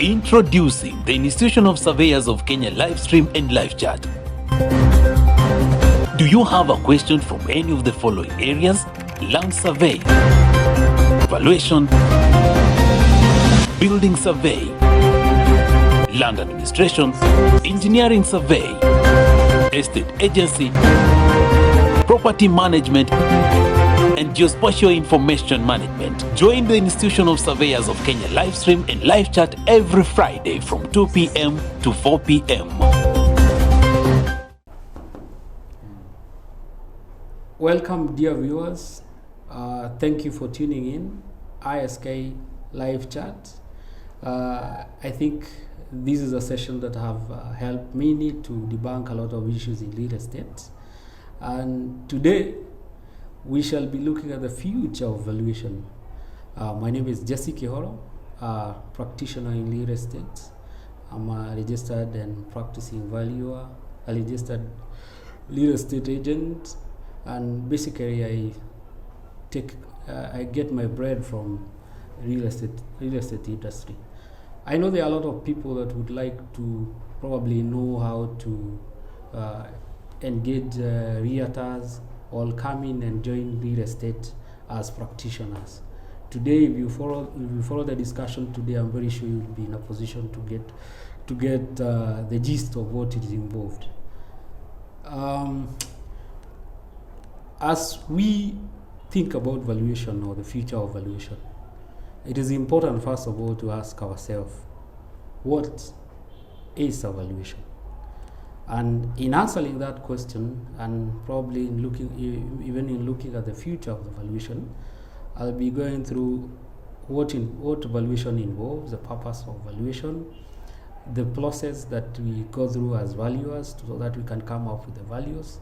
Introducing the Institution of Surveyors of Kenya live stream and live chat. Do you have a question from any of the following areas? Land survey, valuation, building survey, land administration, engineering survey, estate agency, property management, and geospatial information management. Join the Institution of Surveyors of Kenya live stream and live chat every Friday from 2 p.m. to 4 p.m. Welcome, dear viewers. Thank you for tuning in ISK live chat. I think this is a session that have helped me to debunk a lot of issues in real estate. And today, we shall be looking at the future of valuation. My name is Jesse Kihoro, a practitioner in real estate. I'm a registered and practicing valuer, a registered real estate agent, and basically I get my bread from real estate industry. I know there are a lot of people that would like to probably know how to engage realtors or come in and join real estate as practitioners. Today, if you follow the discussion today, I'm very sure you'll be in a position to get the gist of what is involved. As we think about valuation or the future of valuation, it is important first of all to ask ourselves, what is a valuation? And in answering that question, and probably in looking at the future of the valuation, I'll be going through what valuation involves, the purpose of valuation, the process that we go through as valuers so that we can come up with the values,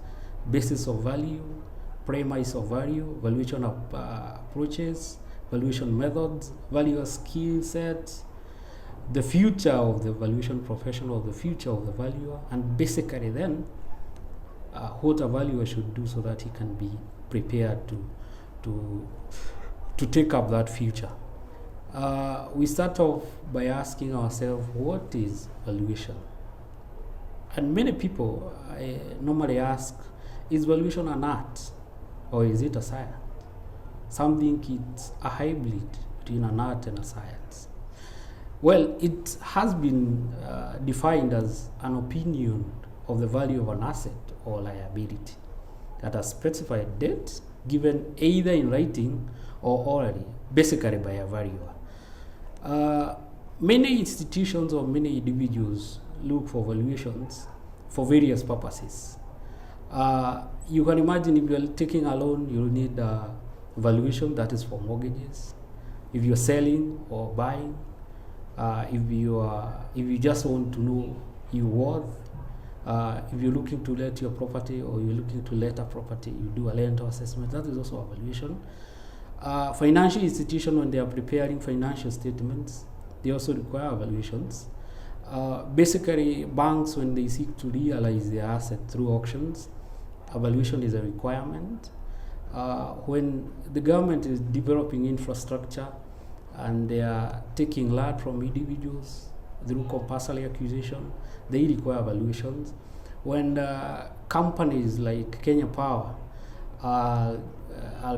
basis of value, premise of value, valuation of approaches, valuation methods, valuer skill sets, the future of the valuation professional, the future of the valuer, and basically then what a valuer should do so that he can be prepared to take up that future. We start off by asking ourselves, what is valuation? And many people normally ask, is valuation an art or is it a science? Some think it's a hybrid between an art and a science. Well, it has been defined as an opinion of the value of an asset or liability that has specified date given either in writing or orally, basically by a valuer. Many institutions or many individuals look for valuations for various purposes. You can imagine if you're taking a loan, you'll need a valuation that is for mortgages. If you're selling or buying, if you just want to know your worth, if you're looking to let your property or you're looking to let a property, you do a rental assessment. That is also a valuation. Financial institutions, when they are preparing financial statements, they also require evaluations. Basically, banks, when they seek to realize their asset through auctions, evaluation is a requirement. When the government is developing infrastructure and they are taking land from individuals through compulsory acquisition, they require evaluations. When companies like Kenya Power are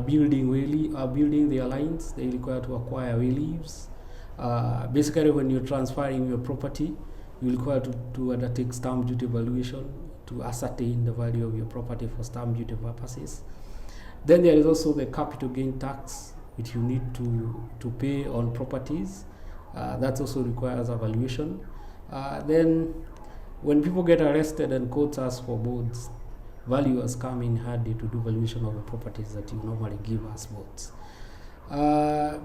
building their lines, they require to acquire reliefs. Basically, when you're transferring your property, you require to undertake stamp duty valuation to ascertain the value of your property for stamp duty purposes. Then there is also the capital gain tax, which you need to pay on properties. That also requires a valuation. Then when people get arrested and courts ask for bonds, valuers come in handy to do valuation of the properties that you normally give as bonds.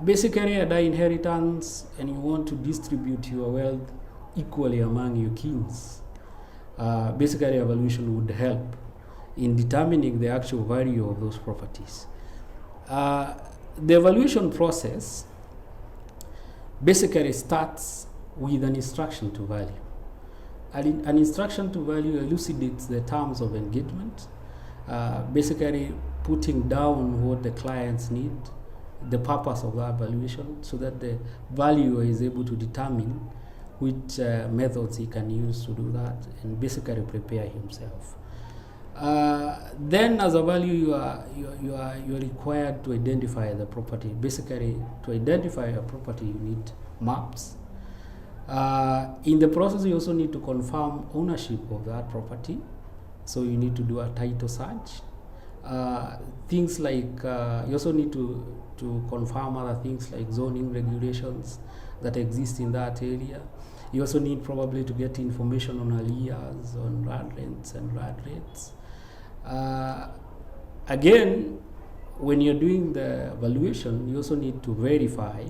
Basically, a inheritance and you want to distribute your wealth equally among your kings. Basically, a valuation would help in determining the actual value of those properties. The evaluation process basically starts with an instruction to value. An instruction to value elucidates the terms of engagement, basically putting down what the clients need, the purpose of that valuation, so that the valuer is able to determine which methods he can use to do that, and basically prepare himself. Then, as a value, you are required to identify the property. Basically, to identify a property, you need maps. In the process, you also need to confirm ownership of that property. So you need to do a title search. Things like you also need to confirm other things like zoning regulations that exist in that area. You also need probably to get information on arrears, on RAD rents and RAD rates. Again, when you're doing the valuation, you also need to verify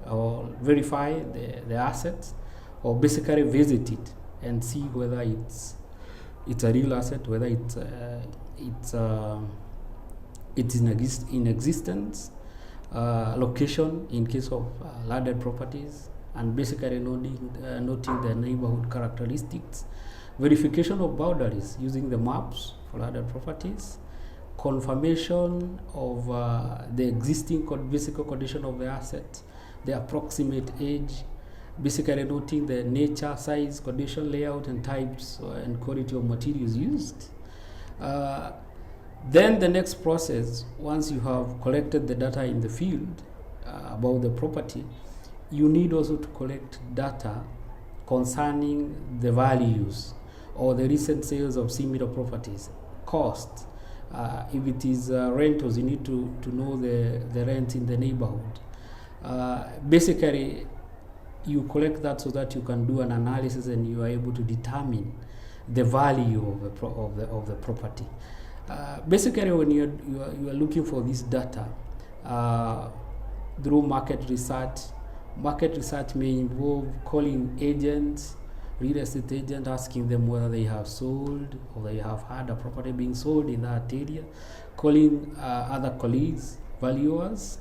the assets, or basically visit it and see whether it's a real asset, whether it's in existence, location in case of landed properties, and basically noting the neighborhood characteristics, verification of boundaries using the maps for landed properties, confirmation of the existing physical condition of the asset, the approximate age, basically noting the nature, size, condition, layout, and types and quality of materials used. Then the next process, once you have collected the data in the field about the property, you need also to collect data concerning the values or the recent sales of similar properties, cost. If it is rentals, you need to know the rent in the neighborhood. Basically, you collect that so that you can do an analysis and you are able to determine the value of the property. Basically, when you are looking for this data through market research may involve calling agents, real estate agent, asking them whether they have sold or they have had a property being sold in that area, calling other colleagues, valuers,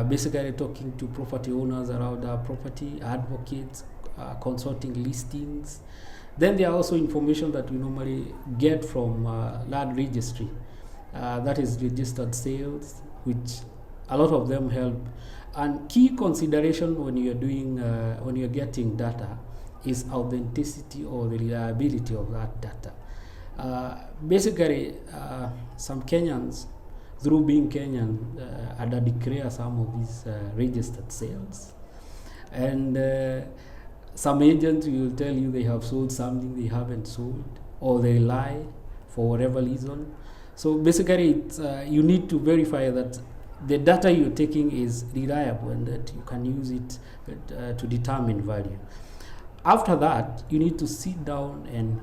basically talking to property owners around our property, advocates, consulting listings. Then there are also information that we normally get from land registry, that is registered sales, which a lot of them help. And key consideration when you're doing when you're getting data is authenticity or the reliability of that data. Basically, some Kenyans, through being Kenyan, declare some of these registered sales, and some agents will tell you they have sold something they haven't sold, or they lie for whatever reason. So basically, it's, you need to verify that the data you're taking is reliable and that you can use it to determine value. After that, you need to sit down and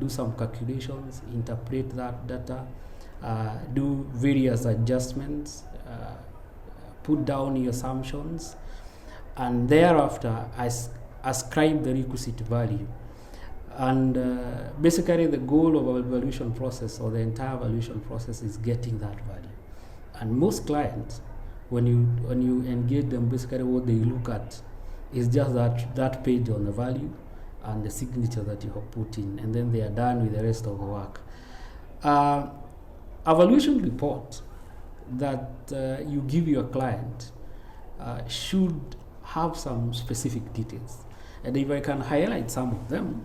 do some calculations, interpret that data, do various adjustments, put down your assumptions, and thereafter ascribe the requisite value. And basically, the goal of our valuation process, or the entire valuation process, is getting that value. And most clients, when you engage them, basically what they look at is just that page on the value and the signature that you have put in, and then they are done with the rest of the work. A valuation report that you give your client should have some specific details. And if I can highlight some of them,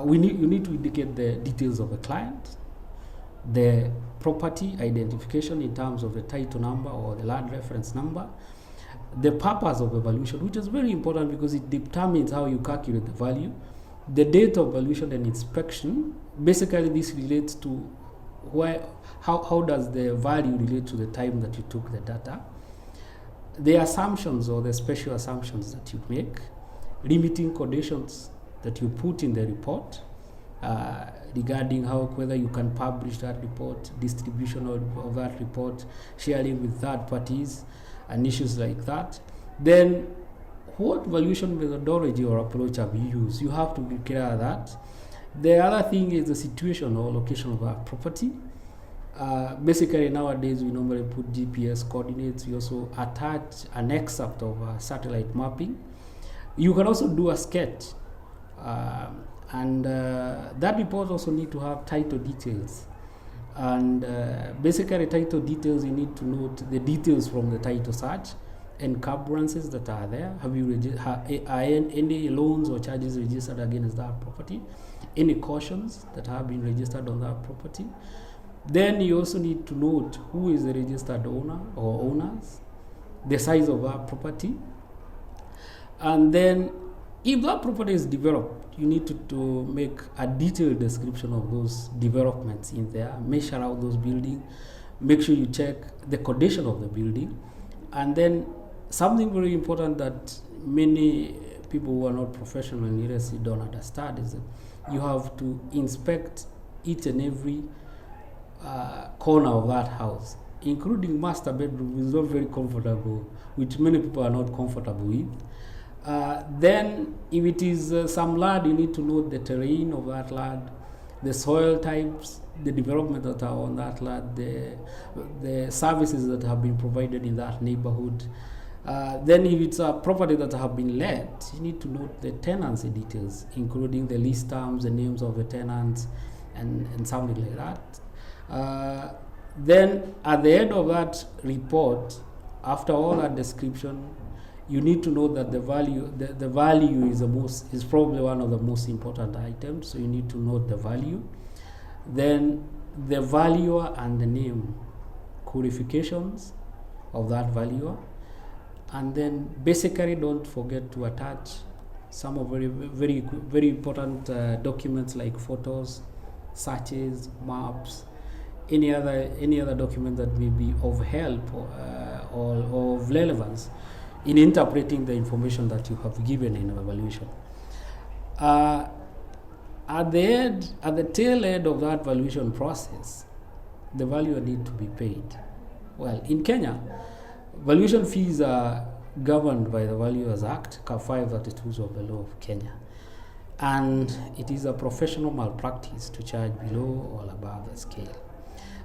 you need to indicate the details of the client, the property identification in terms of the title number or the land reference number, the purpose of the valuation, which is very important because it determines how you calculate the value, the date of valuation and inspection. Basically, this relates to how does the value relate to the time that you took the data, the assumptions or the special assumptions that you make, limiting conditions that you put in the report, regarding whether you can publish that report, distribution of that report, sharing with third parties, and issues like that. Then, what valuation methodology or approach have you used? You have to be clear of that. The other thing is the situation or location of that property. Basically, nowadays we normally put GPS coordinates. We also attach an excerpt of satellite mapping. You can also do a sketch. And that report also need to have title details, and basically title details, you need to note the details from the title search, encumbrances that are there? Have you are any loans or charges registered against that property? Any cautions that have been registered on that property? Then you also need to note who is the registered owner or owners, the size of that property, and then if that property is developed, you need to make a detailed description of those developments in there, measure out those buildings, make sure you check the condition of the building, and then something very important that many people who are not professional in real estate don't understand is that you have to inspect each and every corner of that house, including master bedroom, is not very comfortable, which many people are not comfortable with. Then if it is some land, you need to note the terrain of that land, the soil types, the development that are on that land, the services that have been provided in that neighborhood. Then if it's a property that have been let, you need to note the tenancy details, including the lease terms, the names of the tenants, and something like that. Then at the end of that report, after all that description, you need to know that the value is probably one of the most important items. So you need to note the value. Then the valuer and the name, qualifications of that valuer, and then basically don't forget to attach some of very important documents like photos, searches, maps, any other document that may be of help or of relevance in interpreting the information that you have given in evaluation. At the tail end of that valuation process, the valuer need to be paid. Well, in Kenya, valuation fees are governed by the Valuers Act, 532 of the law of Kenya. And it is a professional malpractice to charge below or above the scale.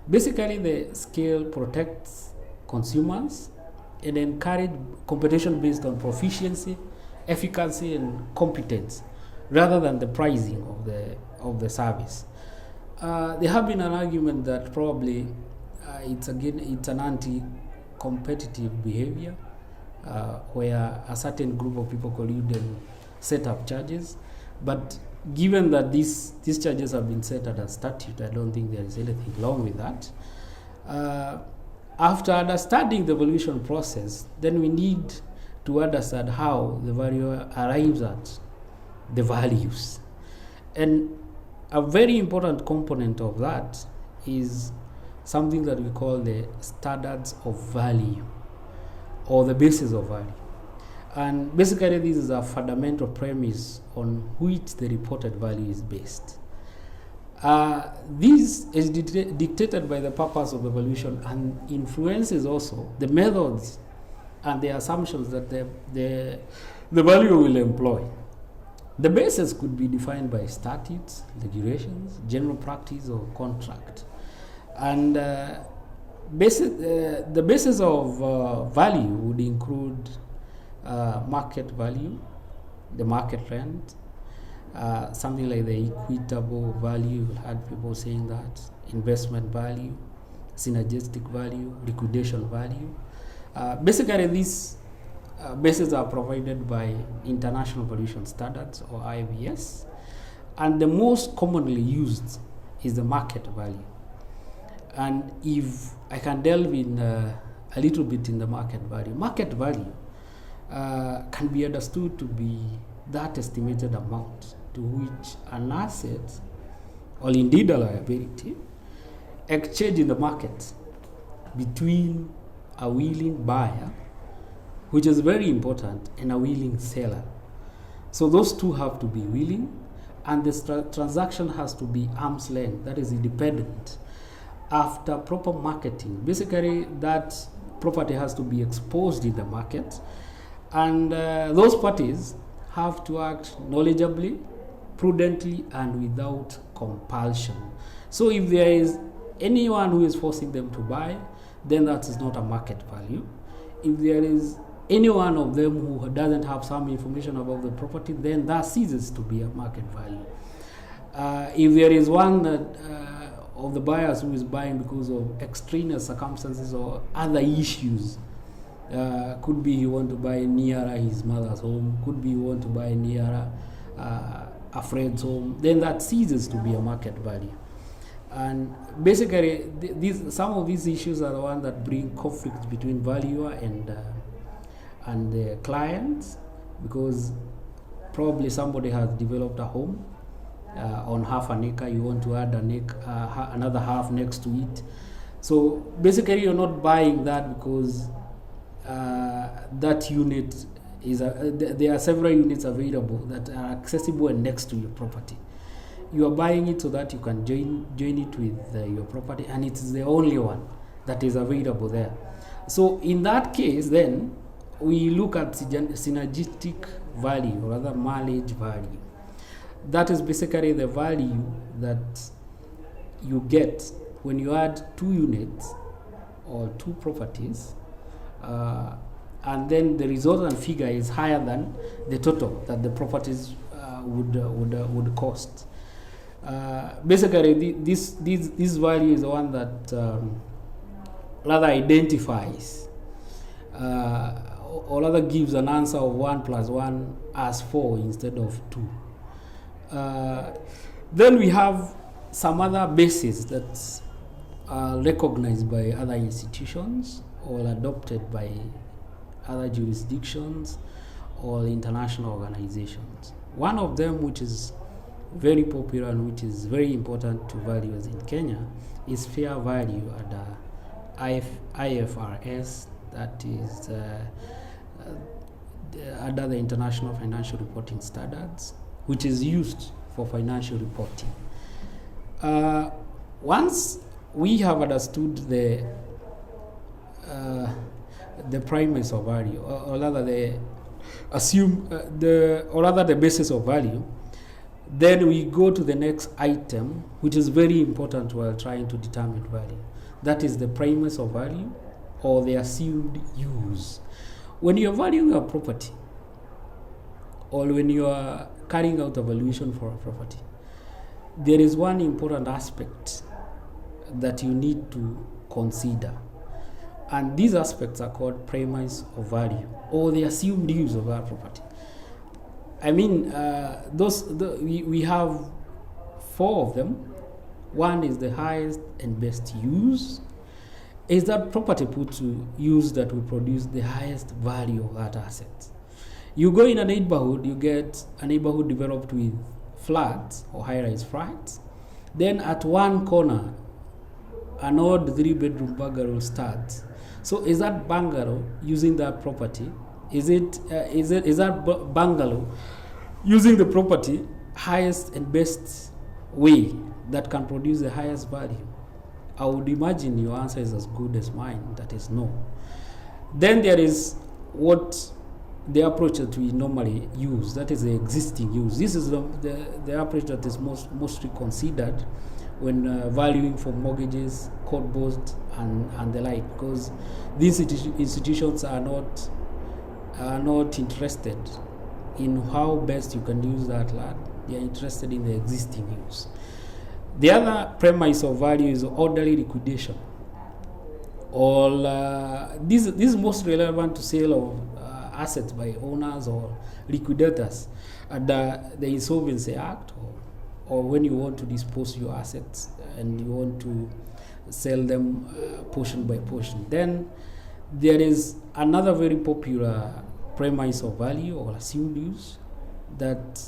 Basically, the scale protects consumers and encourage competition based on proficiency, efficacy, and competence, rather than the pricing of the service. There have been an argument that probably it's an anti-competitive behavior, where a certain group of people collude and set up charges. But given that these charges have been set at a statute, I don't think there is anything wrong with that. After understanding the valuation process, then we need to understand how the valuer arrives at the values. And a very important component of that is something that we call the standards of value, or the basis of value. And basically, this is a fundamental premise on which the reported value is based. This is dictated by the purpose of evaluation and influences also the methods and the assumptions that the value will employ. The basis could be defined by statutes, regulations, general practice, or contract. And the basis of value would include market value, the market rent, something like the equitable value. You've had people saying that, investment value, synergistic value, liquidation value. Basically, these bases are provided by International Valuation Standards, or IVS, and the most commonly used is the market value. And if I can delve in a little bit in the market value can be understood to be that estimated amount to which an asset, or indeed a liability, exchange in the market between a willing buyer, which is very important, and a willing seller. So those two have to be willing, and the transaction has to be arm's length, that is independent. After proper marketing, basically that property has to be exposed in the market, and those parties have to act knowledgeably, prudently, and without compulsion. So if there is anyone who is forcing them to buy, then that is not a market value. If there is any one of them who doesn't have some information about the property, then that ceases to be a market value. If there is one of the buyers who is buying because of extraneous circumstances or other issues Could be he want to buy nearer his mother's home. Could be he want to buy nearer a friend's home. Then that ceases to be a market value. And basically, some of these issues are the ones that bring conflict between valuer and the clients, because probably somebody has developed a home on half an acre. You want to add another half next to it. So basically, you're not buying that because that unit is there are several units available that are accessible and next to your property. You are buying it so that you can join it with your property, and it is the only one that is available there. So in that case, then we look at synergistic value, or rather mileage value. That is basically the value that you get when you add 2 units or 2 properties, and then the resultant figure is higher than the total that the properties would cost. Basically, this value is the one that rather identifies or rather gives an answer of 1 plus 1 as 4 instead of 2. Then we have some other bases that are recognized by other institutions or adopted by other jurisdictions or international organizations. One of them, which is very popular and which is very important to valuers in Kenya, is fair value under IFRS, that is under the International Financial Reporting Standards, which is used for financial reporting. Once we have understood the premise of value, or rather the the basis of value, then we go to the next item, which is very important while trying to determine value. That is the premise of value, or the assumed use. When you are valuing a property, or when you are carrying out a valuation for a property, there is one important aspect that you need to consider. And these aspects are called premise of value, or the assumed use of that property. I mean, we have 4 of them. One is the highest and best use. Is that property put to use that will produce the highest value of that asset? You go in a neighborhood, you get a neighborhood developed with flats or high-rise flats. Then at one corner, an odd 3-bedroom bungalow starts. So is that bungalow using that property? Is that bungalow using the property highest and best way that can produce the highest value? I would imagine your answer is as good as mine, that is no. Then there is what the approach that we normally use, that is the existing use. This is the approach that is mostly considered when valuing for mortgages, court bonds, and the like, because these institutions are not interested in how best you can use that land. They are interested in the existing use. The other premise of value is orderly liquidation. This is most relevant to sale of assets by owners or liquidators under the Insolvency Act, or when you want to dispose your assets and you want to sell them portion by portion. Then there is another very popular premise of value, or assumed use, that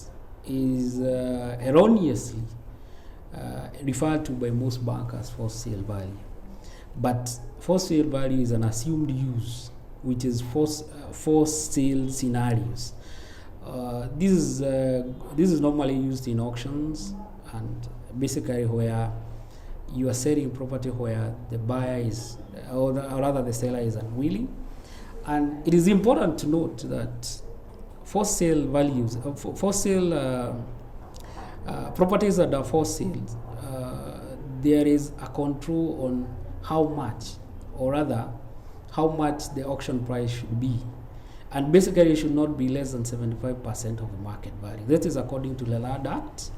is erroneously referred to by most bankers for sale value. But for sale value is an assumed use, which is for sale scenarios. This is normally used in auctions, and basically where you are selling property where the buyer is, or rather the seller is unwilling. And it is important to note that for sale values, properties that are for sale, there is a control on how much, or rather how much the auction price should be. And basically it should not be less than 75% of the market value. That is according to the Land Act,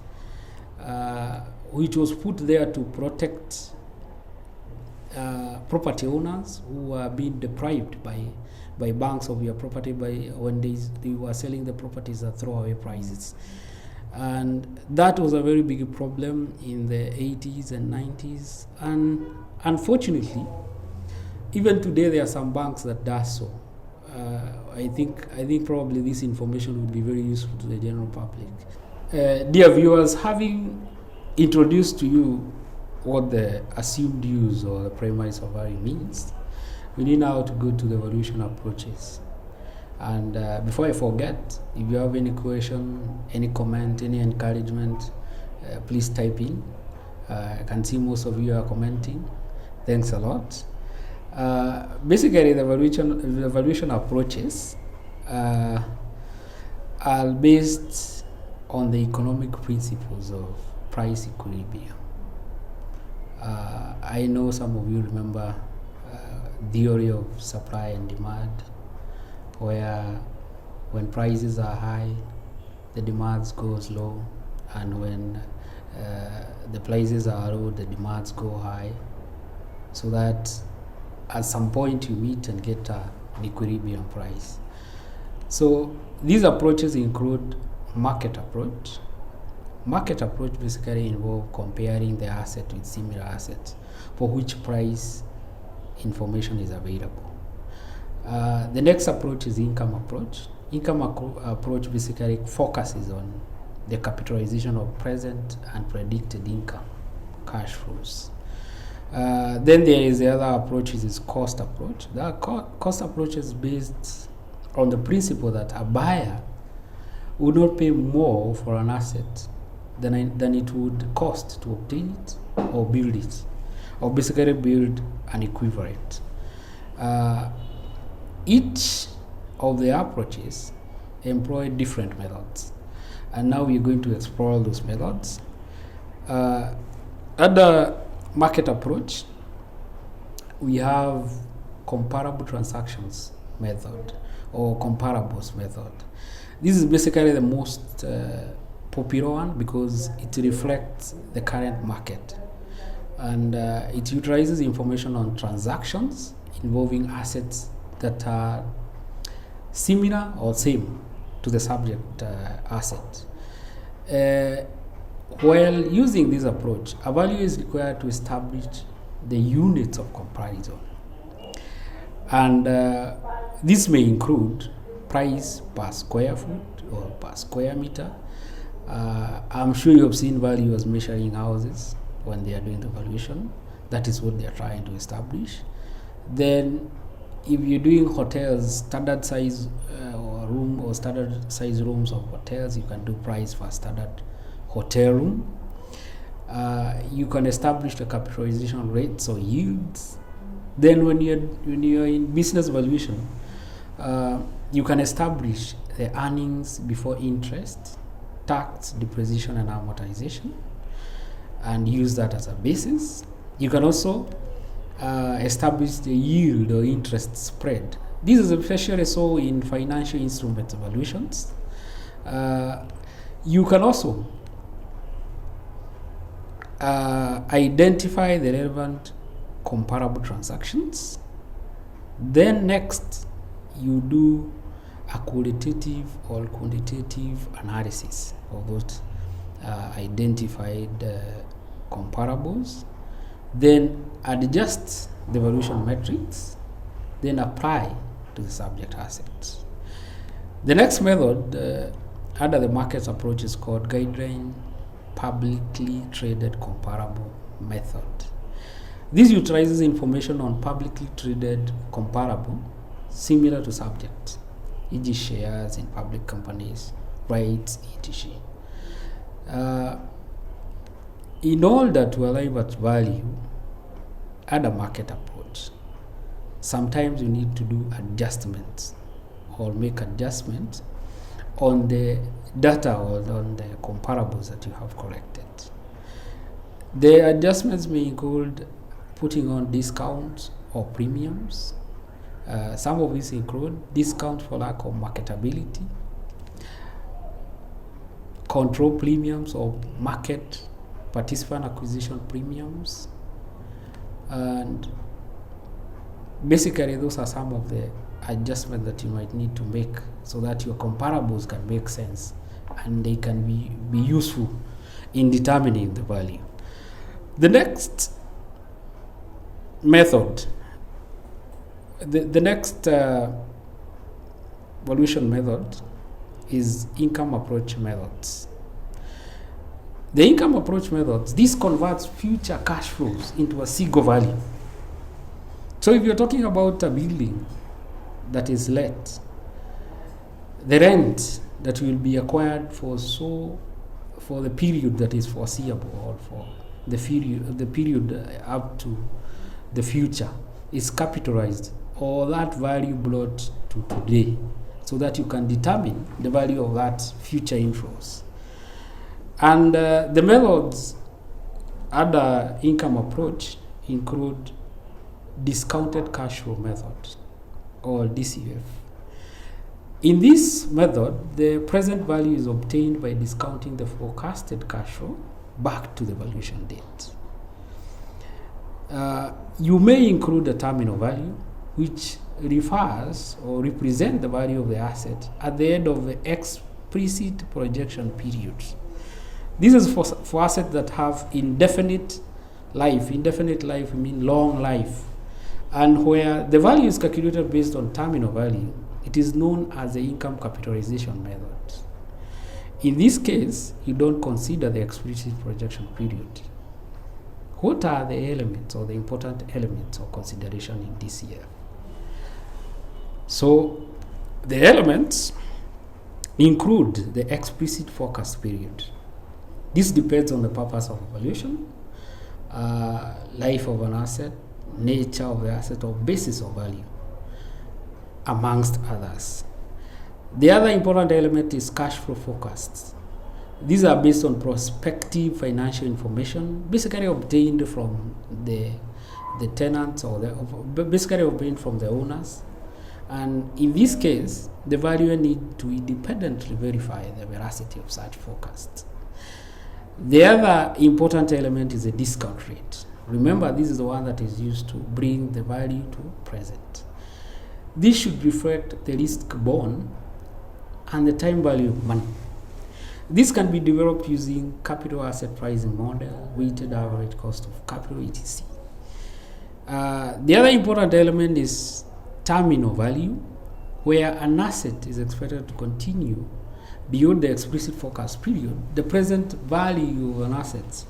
which was put there to protect property owners who are being deprived by by banks of your property by when they were selling the properties at throwaway prices. And that was a very big problem in the 80s and 90s. And unfortunately, even today there are some banks that does so. I think probably this information would be very useful to the general public. Dear viewers, having introduced to you what the assumed use or the premise of value means, we need now to go to the valuation approaches. And before I forget, if you have any question, any comment, any encouragement, please type in. I can see most of you are commenting. Thanks a lot. Basically, the valuation approaches are based on the economic principles of price equilibrium. I know some of you remember theory of supply and demand, where when prices are high, the demands goes low, and when the prices are low, the demands go high, so that at some point you meet and get an equilibrium price. So these approaches include market approach. Market approach basically involves comparing the asset with similar assets for which price information is available. The next approach is income approach. Income approach basically focuses on the capitalization of present and predicted income, cash flows. Then there is the other approach, is cost approach. The cost approach is based on the principle that a buyer would not pay more for an asset than it would cost to obtain it or build it, or basically build an equivalent. Each of the approaches employ different methods, and now we're going to explore those methods. Under market approach, we have comparable transactions method or comparables method. This is basically the most popular one because it reflects the current market, and it utilizes information on transactions involving assets that are similar or same to the subject asset. While using this approach, a value is required to establish the units of comparison, and this may include price per square foot or per square meter. I'm sure you have seen valuers measuring houses when they are doing the valuation. That is what they are trying to establish. Then if you're doing hotels, standard size or standard size rooms of hotels, you can do price for standard hotel room. You can establish the capitalization rates or yields. Then when you're in business valuation, you can establish the earnings before interest, tax, depreciation, and amortization, and use that as a basis. You can also establish the yield or interest spread. This is especially so in financial instruments valuations. You can also identify the relevant comparable transactions. Then next, you do a qualitative or quantitative analysis of those identified comparables, then adjust the valuation metrics, then apply to the subject assets. The next method under the markets approach is called guideline publicly traded comparable method. This utilizes information on publicly traded comparable similar to subject, e.g. shares in public companies, rights, etc. In order to arrive at value under market approach, sometimes you need to do adjustments or make adjustments on the data or on the comparables that you have collected. The adjustments may include putting on discounts or premiums. Some of these include discount for lack of marketability, control premiums or market participant acquisition premiums, and basically those are some of the adjustment that you might need to make so that your comparables can make sense and they can be useful in determining the value. The next method, the next valuation method is income approach methods. The income approach methods, this converts future cash flows into a single value. So if you're talking about a building that is let, the rent that will be acquired for the period that is foreseeable, or for the period up to the future, is capitalized, or that value brought to today, so that you can determine the value of that future inflows. And the methods under income approach include discounted cash flow method, or DCF. In this method, the present value is obtained by discounting the forecasted cash flow back to the valuation date. You may include a terminal value, which refers or represents the value of the asset at the end of the explicit projection period. This is for assets that have indefinite life. Indefinite life means long life. And where the value is calculated based on terminal value, it is known as the income capitalization method. In this case, you don't consider the explicit projection period. What are the elements, or the important elements of consideration in DCF? So the elements include the explicit forecast period. This depends on the purpose of evaluation, life of an asset, nature of the asset, or basis of value, amongst others. The other important element is cash flow forecasts. These are based on prospective financial information, basically obtained from the tenants, or basically obtained from the owners. And in this case, the valuer need to independently verify the veracity of such forecasts. The other important element is the discount rate. Remember, this is the one that is used to bring the value to present. This should reflect the risk borne and the time value of money. This can be developed using capital asset pricing model, weighted average cost of capital, etc. The other important element is terminal value, where an asset is expected to continue beyond the explicit forecast period. The present value of an asset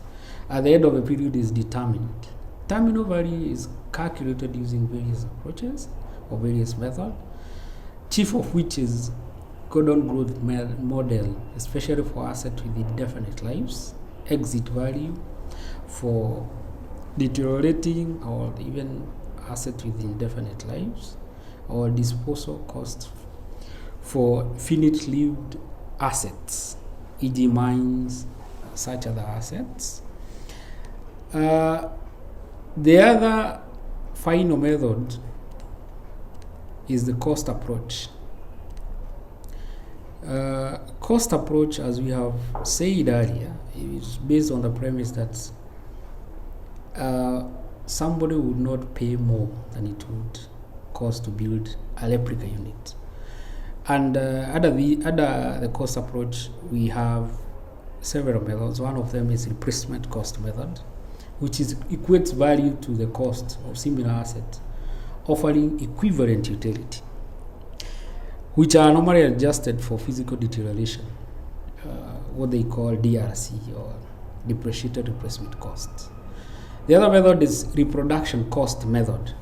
at the end of a period is determined. Terminal value is calculated using various approaches or various methods, chief of which is Gordon growth model, especially for assets with indefinite lives, exit value for deteriorating or even assets with indefinite lives, or disposal cost for finite-lived assets, e.g. mines, such other assets. The other final method is the cost approach. Cost approach, as we have said earlier, is based on the premise that somebody would not pay more than it would cost to build a replica unit. And under the cost approach, we have several methods. One of them is replacement cost method, which equates value to the cost of similar assets, offering equivalent utility, which are normally adjusted for physical deterioration, what they call DRC, or depreciated replacement cost. The other method is reproduction cost method.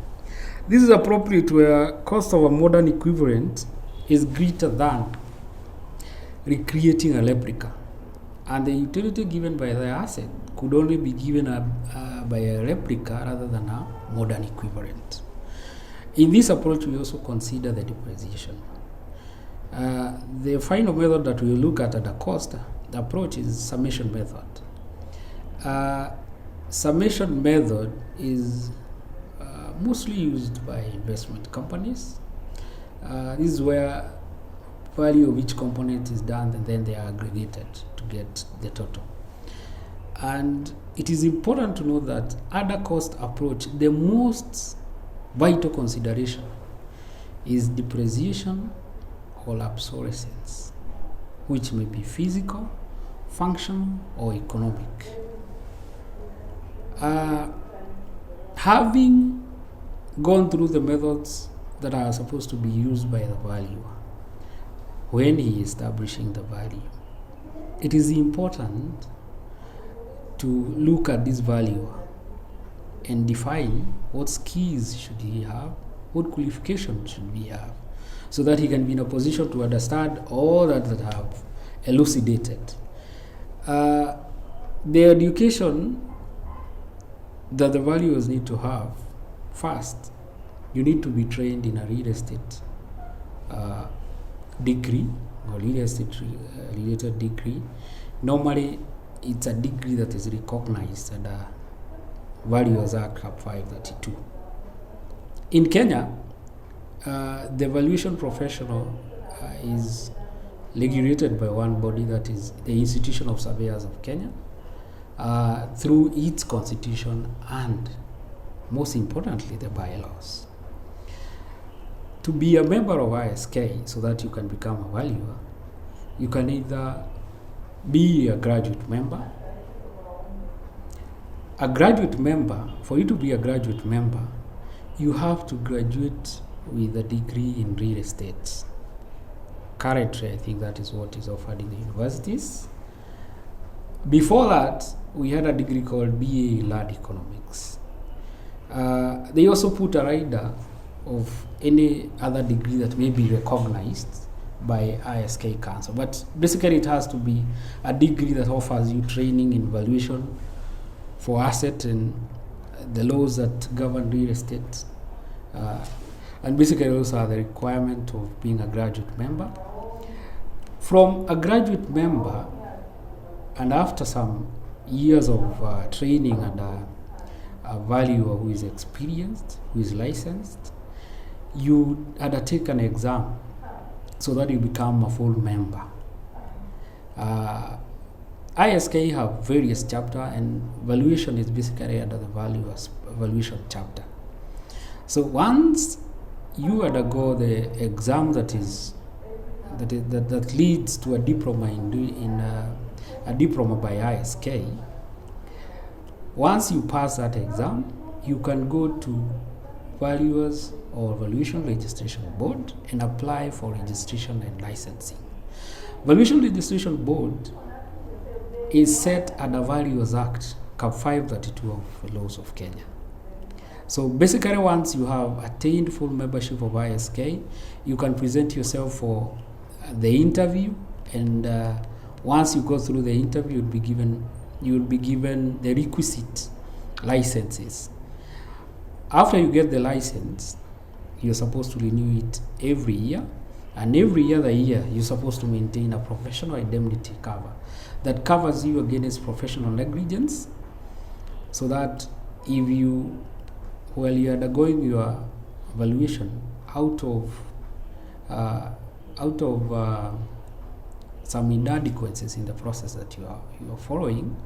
This is appropriate where cost of a modern equivalent is greater than recreating a replica, and the utility given by the asset could only be given by a replica rather than a modern equivalent. In this approach, we also consider the depreciation. The final method that we look at the cost approach is summation method. Summation method is mostly used by investment companies. This is where value of each component is done and then they are aggregated to get the total. And it is important to note that under cost approach, the most vital consideration is depreciation or obsolescence, which may be physical, functional, or economic. Having gone through the methods that are supposed to be used by the valuer when he is establishing the value, it is important to look at this valuer and define what skills should he have, what qualifications should he have, so that he can be in a position to understand all that have elucidated. The education that the valuers need to have, first, you need to be trained in a real estate degree or real estate related degree. Normally, it's a degree that is recognized under Valuers Act 532. In Kenya, the valuation professional is regulated by one body, that is the Institution of Surveyors of Kenya, through its constitution and, most importantly, the bylaws. To be a member of ISK, so that you can become a valuer, you can either be a graduate member. A graduate member, for you to be a graduate member, you have to graduate with a degree in real estate. Currently, I think that is what is offered in the universities. Before that, we had a degree called BA Lad Economics. They also put a rider of any other degree that may be recognized by ISK Council. But basically, it has to be a degree that offers you training in valuation for asset and the laws that govern real estate. And basically also are the requirement of being a graduate member. From a graduate member, and after some years of training under a valuer who is experienced, who is licensed, you undertake an exam so that you become a full member. ISK have various chapters, and valuation is basically under the valuation chapter. So once you undergo the exam that leads to a diploma in a diploma by ISK, once you pass that exam, you can go to Valuers or Valuation Registration Board and apply for registration and licensing. Valuation Registration Board is set under Valuers Act 532 of the laws of Kenya. So basically, once you have attained full membership of ISK, you can present yourself for the interview, and once you go through the interview, you will be given the requisite licenses. After you get the license, you're supposed to renew it every year, and every other year you're supposed to maintain a professional indemnity cover that covers you against professional negligence, so that if you, while you're undergoing your evaluation, out of some inadequacies in the process that you are following,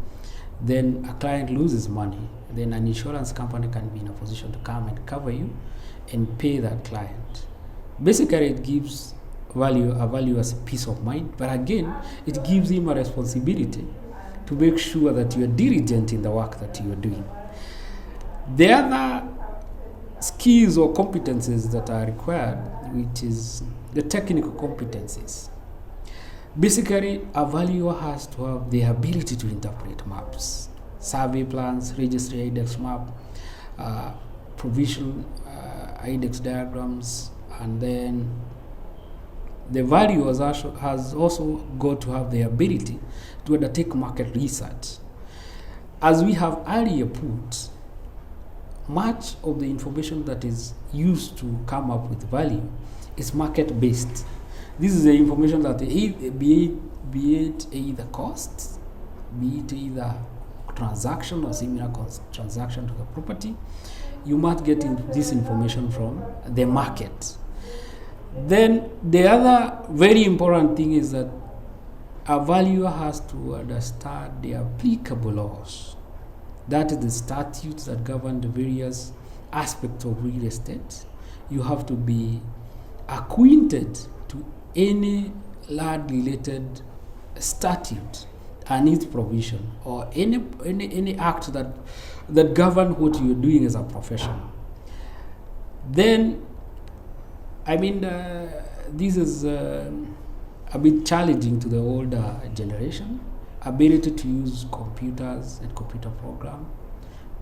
then a client loses money, then an insurance company can be in a position to come and cover you and pay that client. Basically, it gives a value as a peace of mind, but again, it gives him a responsibility to make sure that you are diligent in the work that you are doing. The other skills or competencies that are required, which is the technical competencies. Basically, a valuer has to have the ability to interpret maps, survey plans, registry index map, provision index diagrams, and then the valuer has also got to have the ability to undertake market research. As we have earlier put, much of the information that is used to come up with value is market-based. This is the information that be it either costs, be it either transaction or similar transaction to the property, you must get this information from the market. Then the other very important thing is that a valuer has to understand the applicable laws. That is the statutes that govern the various aspects of real estate. You have to be acquainted to any land-related statute and its provision, or any act that govern what you're doing as a professional, then this is a bit challenging to the older generation. Ability to use computers and computer program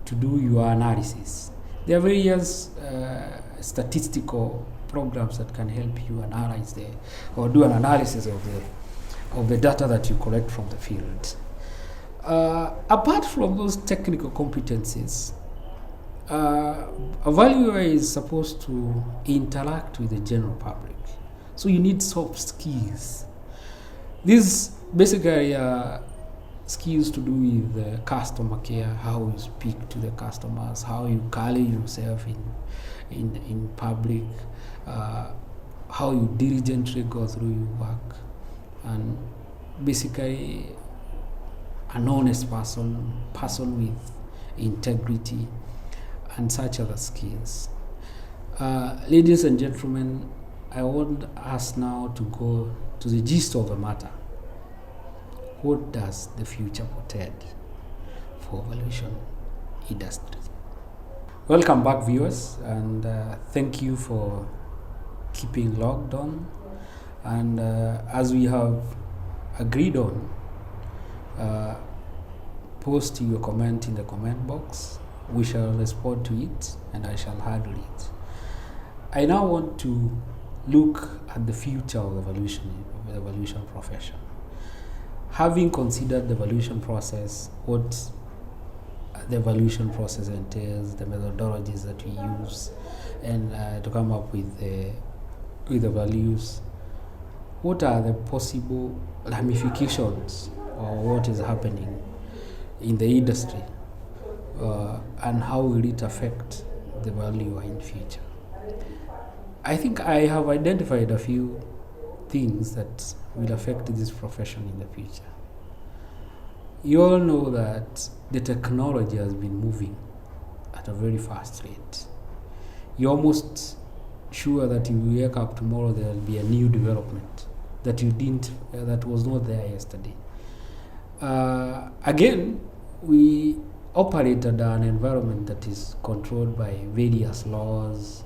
to do your analysis. There are various statistical programs that can help you analyze or do an analysis of the data that you collect from the field. Apart from those technical competencies, a valuer is supposed to interact with the general public. So you need soft skills. These basically are skills to do with customer care, how you speak to the customers, how you carry yourself in public, how you diligently go through your work, and basically an honest person with integrity and such other skills. Ladies and gentlemen, I want us now to go to the gist of the matter. What does the future portend for valuation industry? Welcome back, viewers, and thank you for keeping logged on. And as we have agreed on, post your comment in the comment box. We shall respond to it, and I shall handle it. I now want to look at the future of the valuation profession. Having considered the valuation process, what the valuation process entails, the methodologies that we use, and to come up with the values, what are the possible ramifications or what is happening in the industry, and how will it affect the valuer in future? I think I have identified a few things that will affect this profession in the future. You all know that the technology has been moving at a very fast rate. You're almost sure that you wake up tomorrow, there will be a new development that that was not there yesterday. Again, we operate under an environment that is controlled by various laws,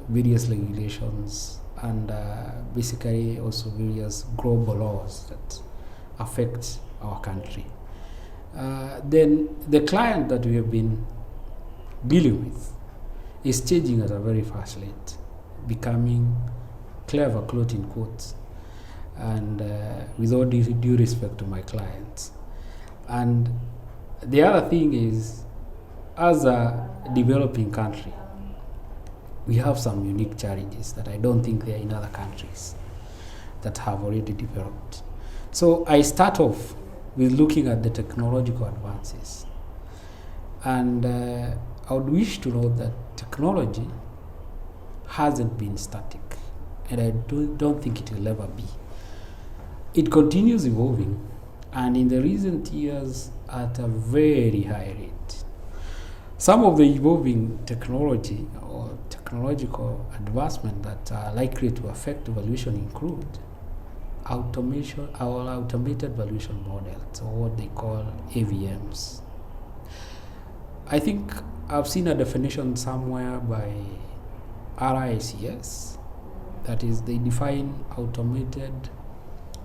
various regulations, and basically also various global laws that affect our country. Then the client that we have been dealing with is changing at a very fast rate, becoming clever, quote in quotes, and with all due respect to my clients. And the other thing is, as a developing country, we have some unique challenges that I don't think there are in other countries that have already developed. So I start off with looking at the technological advances. And I would wish to note that technology hasn't been static, and I don't think it will ever be. It continues evolving, and in the recent years at a very high rate. Some of the evolving technology or technological advancement that are likely to affect valuation include automation or automated valuation models, or what they call AVMs. I think I've seen a definition somewhere by RICS, that is, they define automated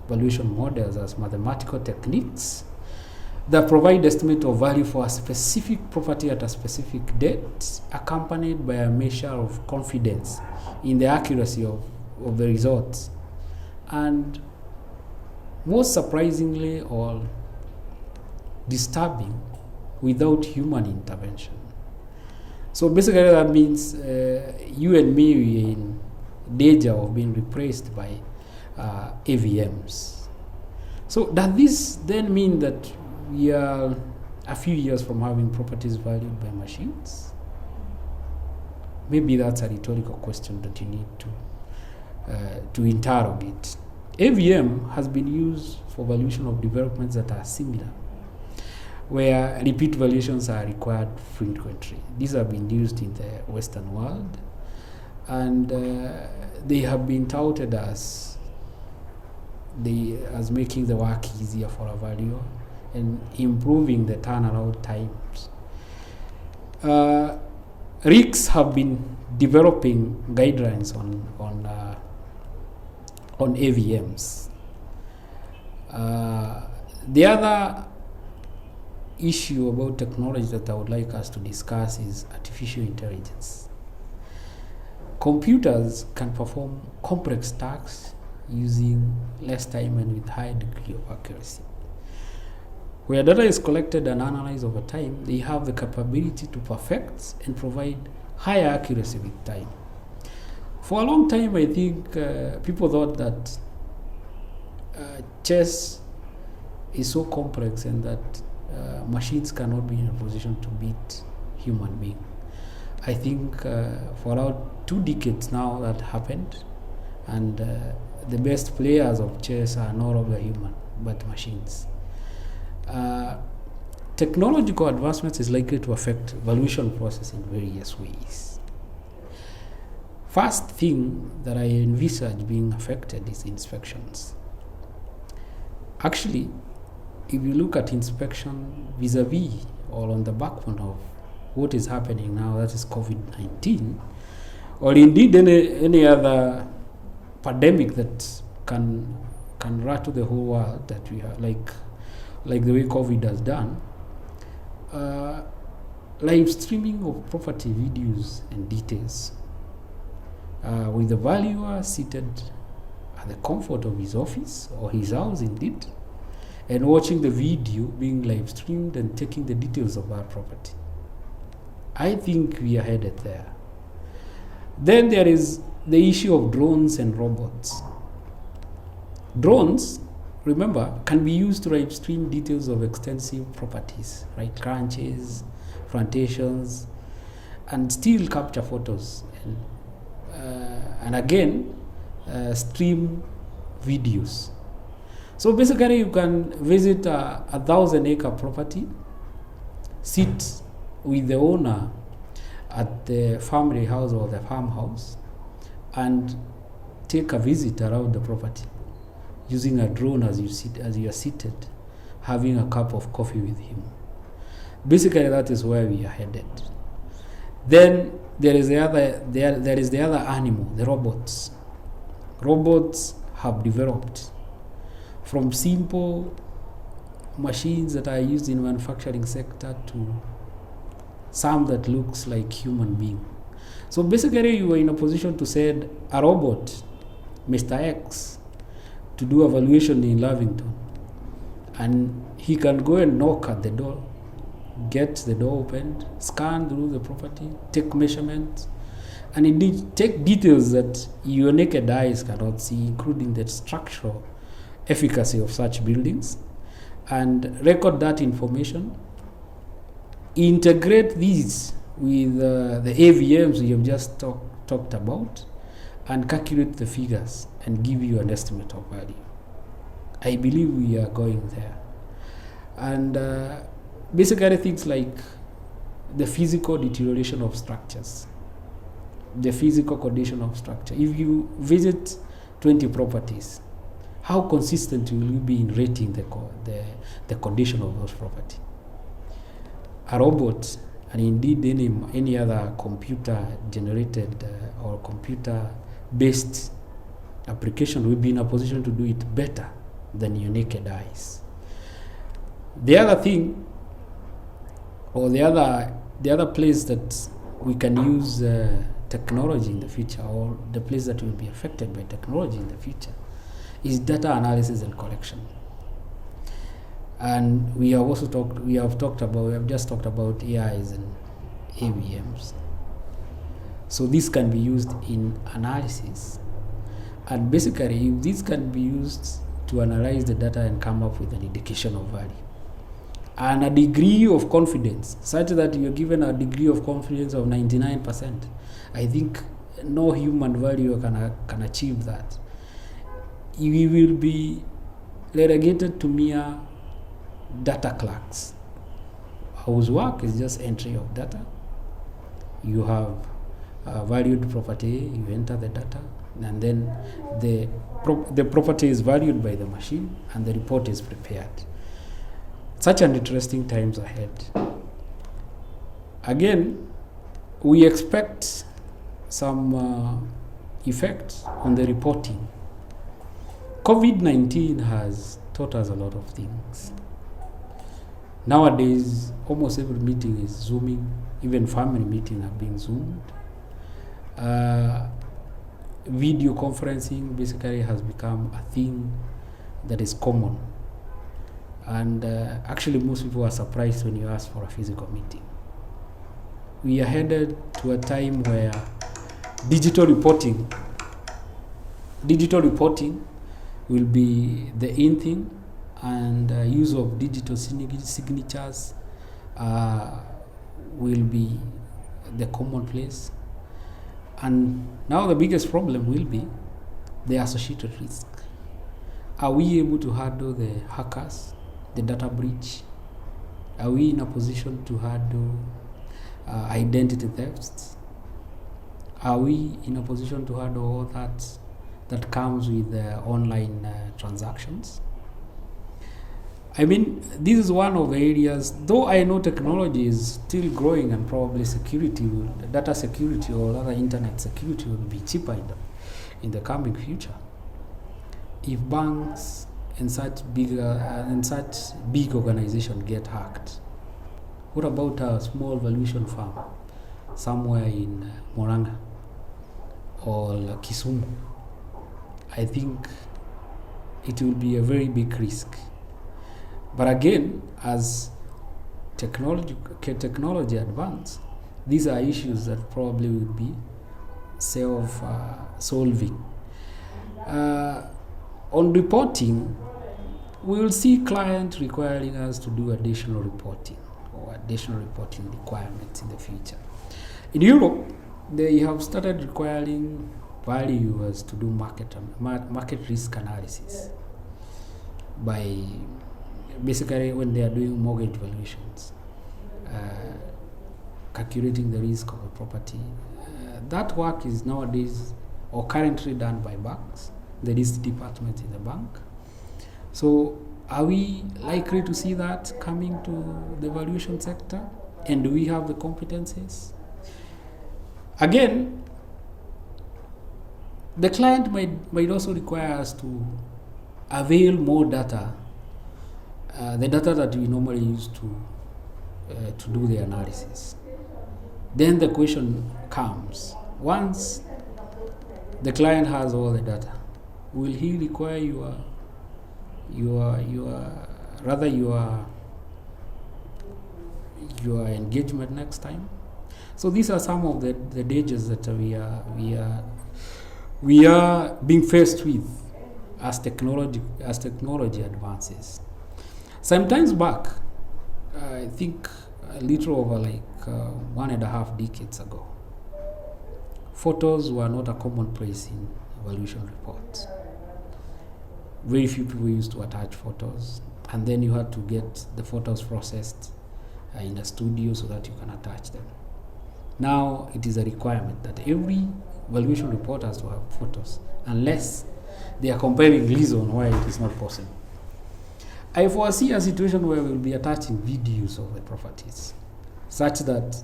valuation models as mathematical techniques that provide estimate of value for a specific property at a specific date, accompanied by a measure of confidence in the accuracy of the results, and most surprisingly or disturbing, without human intervention. So basically that means you and me are in danger of being replaced by AVMs. So does this then mean that we are a few years from having properties valued by machines? Maybe that's a rhetorical question that you need to interrogate. AVM has been used for valuation of developments that are similar, where repeat valuations are required frequently. These have been used in the Western world, and they have been touted as making the work easier for a valuer and improving the turnaround times. RICS have been developing guidelines on AVMs. The other issue about technology that I would like us to discuss is artificial intelligence. Computers can perform complex tasks using less time and with high degree of accuracy. Where data is collected and analyzed over time, they have the capability to perfect and provide higher accuracy with time. For a long time, I think people thought that chess is so complex and that machines cannot be in a position to beat human being. I think for about 2 decades now that happened, and the best players of chess are no longer human but machines. Technological advancements is likely to affect valuation process in various ways. First thing that I envisage being affected is inspections. Actually, if you look at inspection vis-a-vis or on the backbone of what is happening now, that is COVID-19, or indeed any other pandemic that can rattle the whole world that we have, like the way COVID has done, live streaming of property videos and details with the valuer seated at the comfort of his office or his house indeed, and watching the video being live streamed and taking the details of our property. I think we are headed there. Then there is the issue of drones and robots. Drones, remember, can be used to live stream details of extensive properties, right? Ranches, plantations, and still capture photos. And again, stream videos. So basically, you can visit a 1,000-acre property, sit with the owner at the family house or the farmhouse, and take a visit around the property using a drone as you are seated, having a cup of coffee with him. Basically, that is where we are headed. Then there is the other animal, the robots. Robots have developed from simple machines that are used in manufacturing sector to some that looks like human being. So basically, you are in a position to send a robot, Mr. X, to do a valuation in Lavington, and he can go and knock at the door, get the door opened, scan through the property, take measurements, and indeed take details that your naked eyes cannot see, including the structural efficacy of such buildings, and record that information, integrate these with the AVMs we have just talked about, and calculate the figures and give you an estimate of value. I believe we are going there. And basically things like the physical deterioration of structures, the physical condition of structure. If you visit 20 properties, how consistent will you be in rating the condition of those property? A robot, and indeed any other computer-generated or computer-based application will be in a position to do it better than your naked eyes. The other thing, or the other place that we can use technology in the future, or the place that will be affected by technology in the future, is data analysis and collection. And we have just talked about AIs and AVMs. So this can be used in analysis. And basically, if this can be used to analyze the data and come up with an indication of value, and a degree of confidence, such that you're given a degree of confidence of 99%, I think no human valuer can achieve that. We will be relegated to mere data clerks whose work is just entry of data. You have valued property, you enter the data, and then the property is valued by the machine, and the report is prepared. Such an interesting times ahead. Again, we expect some effect on the reporting. COVID-19 has taught us a lot of things. Nowadays, almost every meeting is Zooming. Even family meetings have been Zoomed. Video conferencing basically has become a thing that is common. And actually, most people are surprised when you ask for a physical meeting. We are headed to a time where digital reporting will be the in thing, and use of digital signatures will be the commonplace. And now the biggest problem will be the associated risk. Are we able to handle the hackers, the data breach? Are we in a position to handle identity thefts? Are we in a position to handle all that comes with online transactions? I mean, this is one of the areas, though I know technology is still growing, and probably data security or other internet security will be cheaper in the coming future. If banks and such big organizations get hacked, what about a small valuation firm somewhere in Moranga or Kisumu? I think it will be a very big risk. But again, as technology advances, these are issues that probably will be self-solving. On reporting, we will see clients requiring us to do additional reporting or additional reporting requirements in the future. In Europe, they have started requiring valuers to do market risk analysis by basically when they are doing mortgage valuations, calculating the risk of a property. That work is nowadays or currently done by banks, the risk department in the bank. So are we likely to see that coming to the valuation sector? And do we have the competencies? Again, the client might also require us to avail more data, the data that we normally use to do the analysis. Then the question comes, once the client has all the data, will he require your engagement next time? So these are some of the dangers that we are being faced with as technology advances. Sometimes back, I think a little over 1.5 decades ago, photos were not a commonplace in valuation reports. Very few people used to attach photos, and then you had to get the photos processed in a studio so that you can attach them. Now it is a requirement that every valuation report has to have photos, unless they are compelling reason why it is not possible. I foresee a situation where we will be attaching videos of the properties, such that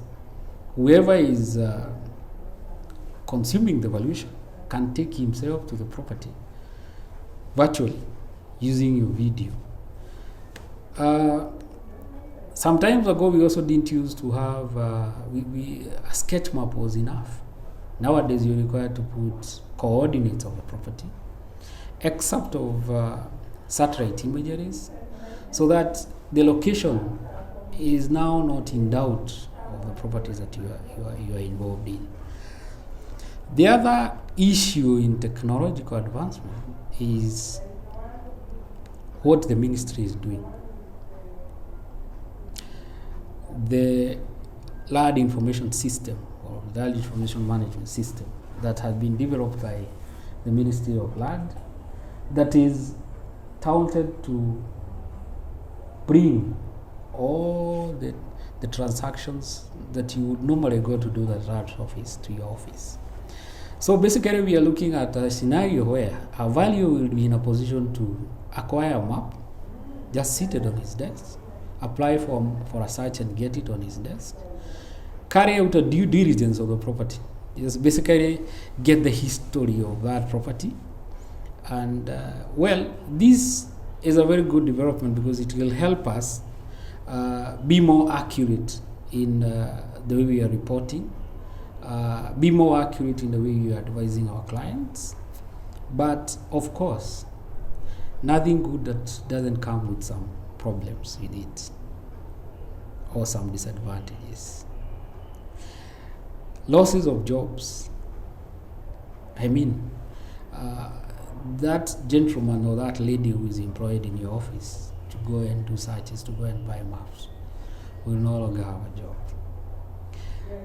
whoever is consuming the valuation can take himself to the property virtually using your video. Some time ago, we also didn't used to have a sketch map was enough. Nowadays, you're required to put coordinates of the property, excerpt of satellite images, so that the location is now not in doubt of the properties that you are involved in. The other issue in technological advancement is what the ministry is doing. The land information system or land information management system that has been developed by the Ministry of Land, that is touted to bring all the transactions that you would normally go to do the that office to your office. So basically, we are looking at a scenario where a value will be in a position to acquire a map, just seated on his desk, apply for a search and get it on his desk, carry out a due diligence of the property, just basically get the history of that property. And well, this is a very good development because it will help us be more accurate in the way we are reporting, be more accurate in the way we are advising our clients. But of course, nothing good that doesn't come with some problems with it or some disadvantages. Losses of jobs. I mean, that gentleman or that lady who is employed in your office to go and do searches, to go and buy maps, will no longer have a job.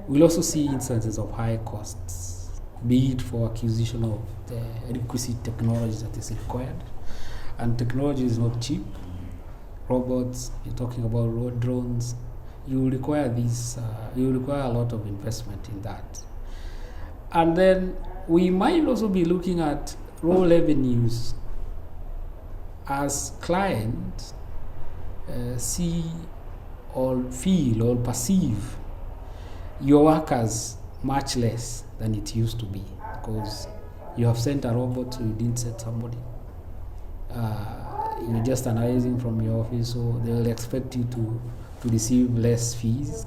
We'll also see instances of high costs, be it for acquisition of the requisite technology that is required. And technology is not cheap. Robots, you're talking about road drones, you will require these, you will require a lot of investment in that. And then we might also be looking at raw revenues as clients see or feel or perceive your workers much less than it used to be, because you have sent a robot, so you didn't send somebody. You're just analyzing from your office, so they will expect you to receive less fees.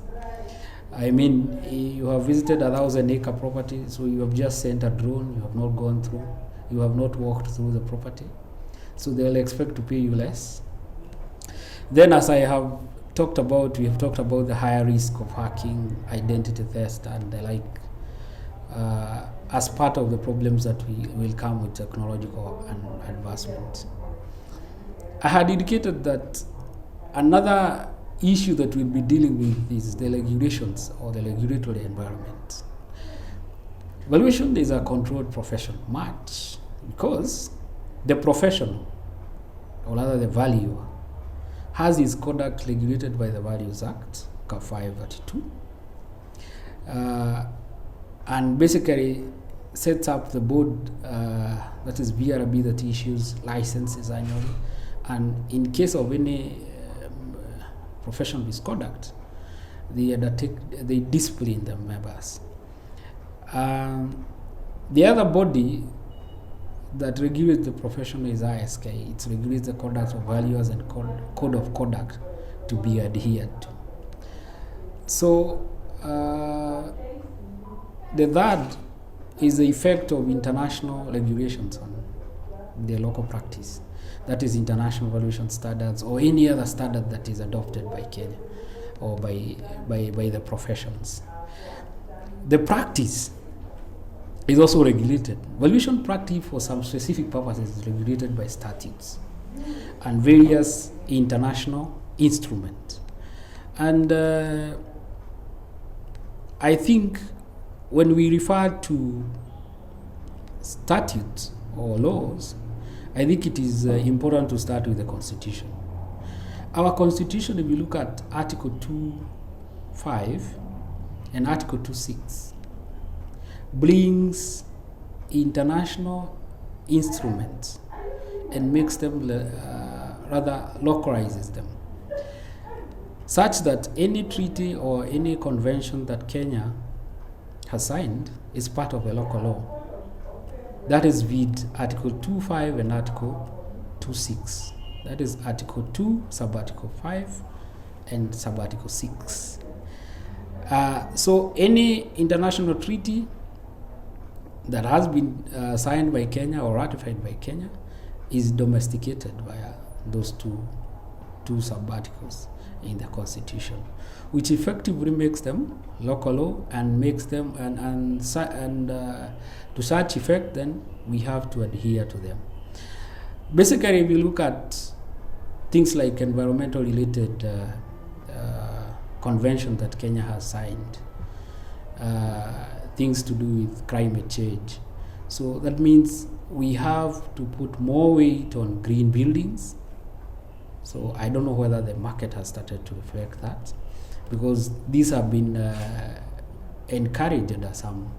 I mean, you have visited 1,000-acre property, so you have just sent a drone, you have not gone through, you have not walked through the property, so they'll expect to pay you less. Then, as I have talked about, we have talked about the higher risk of hacking, identity theft, and the like, as part of the problems that will come with technological advancement. I had indicated that another issue that we'll be dealing with is the regulations or the regulatory environment. Valuation is a controlled profession, much because the professional, or rather the valuer, has his conduct regulated by the Values Act, Cap 532, and basically sets up the board, that is BRB, that issues licenses annually, and in case of any professional misconduct, they discipline the members. The other body that regulates the profession is ISK. It regulates the conduct of valuers and code of conduct to be adhered to. So the third is the effect of international regulations on the local practice. That is international valuation standards or any other standard that is adopted by Kenya or by the professions. The practice is also regulated. Valuation practice for some specific purposes is regulated by statutes and various international instruments. And I think when we refer to statutes or laws, I think it is important to start with the Constitution. Our Constitution, if you look at Article 2.5 and Article 2.6, brings international instruments and makes them, rather localizes them, such that any treaty or any convention that Kenya has signed is part of a local law. That is with Article 2.5 and Article 2.6. That is Article 2, Sub-Article 5, and Sub-Article 6. So any international treaty that has been signed by Kenya or ratified by Kenya is domesticated via those two sub-articles in the Constitution, which effectively makes them local law and makes them and to such effect, then we have to adhere to them. Basically, if you look at things like environmental related convention that Kenya has signed, things to do with climate change. So that means we have to put more weight on green buildings. So I don't know whether the market has started to reflect that. because these have been encouraged under some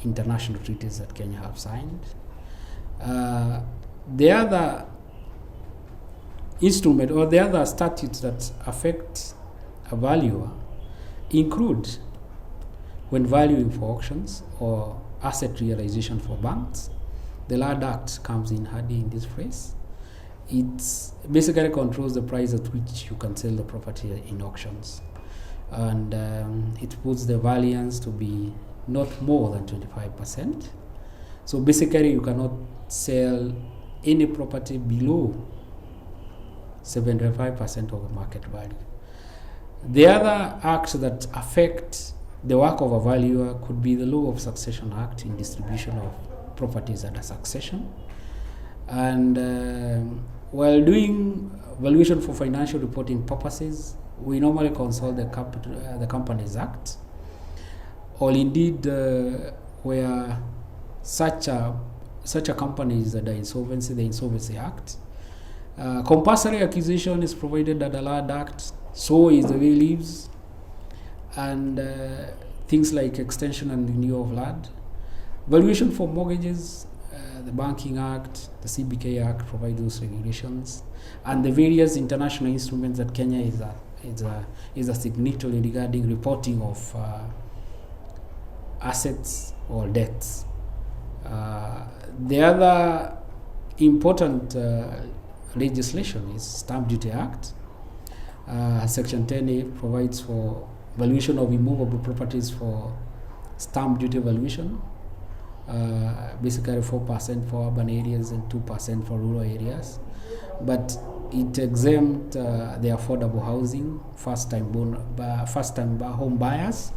international treaties that Kenya have signed. The other instrument or the other statutes that affect a valuer include when valuing for auctions or asset realization for banks. The Land Act comes in handy in this phrase. It basically controls the price at which you can sell the property in auctions, and it puts the variance to be not more than 25%. So basically you cannot sell any property below 75% of the market value. The other acts that affect the work of a valuer could be the Law of Succession Act in distribution of properties under succession. And while doing valuation for financial reporting purposes, we normally consult the Companies Act, or indeed where such a company is under insolvency, the Insolvency Act. Compulsory acquisition is provided under the Land Act, so is the way leaves, and things like extension and renewal of land. Valuation for mortgages, the Banking Act, the CBK Act provide those regulations, and the various international instruments that Kenya is a signatory regarding reporting of assets or debts. The other important legislation is Stamp Duty Act. Section 10A provides for valuation of immovable properties for stamp duty valuation, basically 4% for urban areas and 2% for rural areas, but it exempt the affordable housing, first-time home buyers.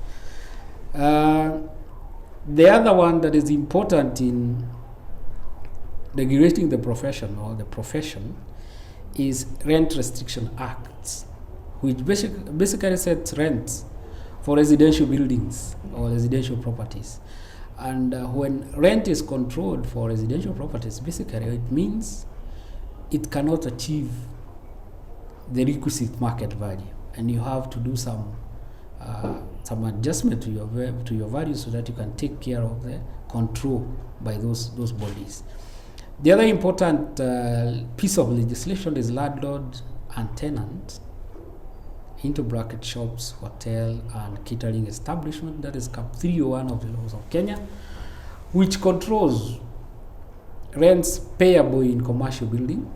The other one that is important in regulating the profession is Rent Restriction Acts, which basically sets rents for residential buildings or residential properties. And when rent is controlled for residential properties, basically it means it cannot achieve the requisite market value, and you have to do some adjustment to your value so that you can take care of the control by those bodies. The other important piece of legislation is landlord and tenant, into bracket shops, hotel, and catering establishment. That is Cap 301 of the laws of Kenya, which controls rents payable in commercial building.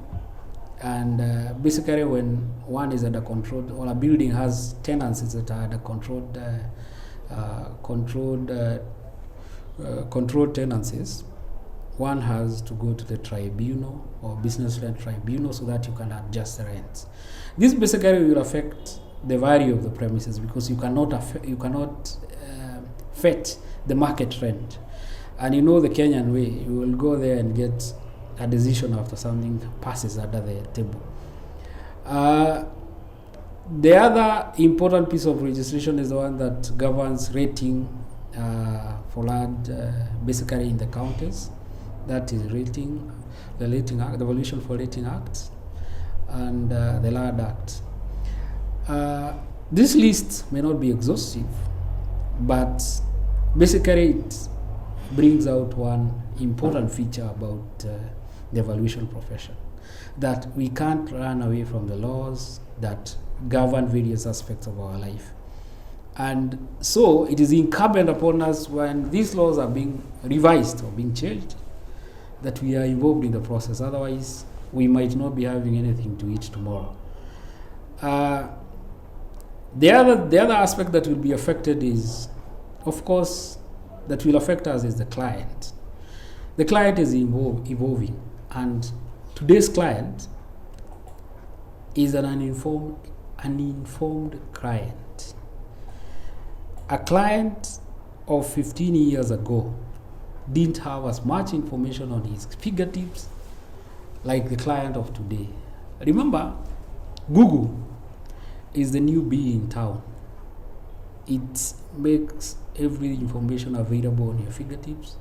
And basically, when one is under control, or a building has tenants that are under controlled tenancies, one has to go to the tribunal or business rent tribunal so that you can adjust the rents. This basically will affect the value of the premises, because you cannot fetch the market rent. And you know the Kenyan way, you will go there and get a decision after something passes under the table. The other important piece of legislation is the one that governs rating for land, basically in the counties. That is the Rating Act, the Valuation for Rating Act, and the Land Act. This list may not be exhaustive, but basically it brings out one important feature about the valuation profession, that we can't run away from the laws that govern various aspects of our life. And so it is incumbent upon us, when these laws are being revised or being changed, that we are involved in the process. Otherwise, we might not be having anything to eat tomorrow. The other aspect that will be affected is, of course, that will affect us is the client. The client is evolving, and today's client is an uninformed client. A client of 15 years ago didn't have as much information on his fingertips like the client of today. Remember, Google is the new bee in town. It makes every information available on your fingertips.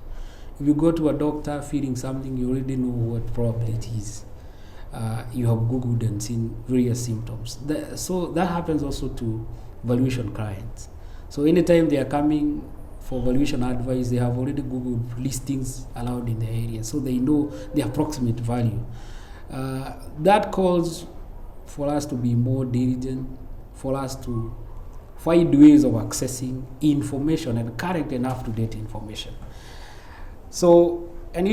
If you go to a doctor feeling something, you already know what probably it is. You have Googled and seen various symptoms. So that happens also to valuation clients. So anytime they are coming for valuation advice, they have already Googled listings allowed in the area, so they know the approximate value. That calls for us to be more diligent, for us to find ways of accessing information and current and up-to-date information. So, and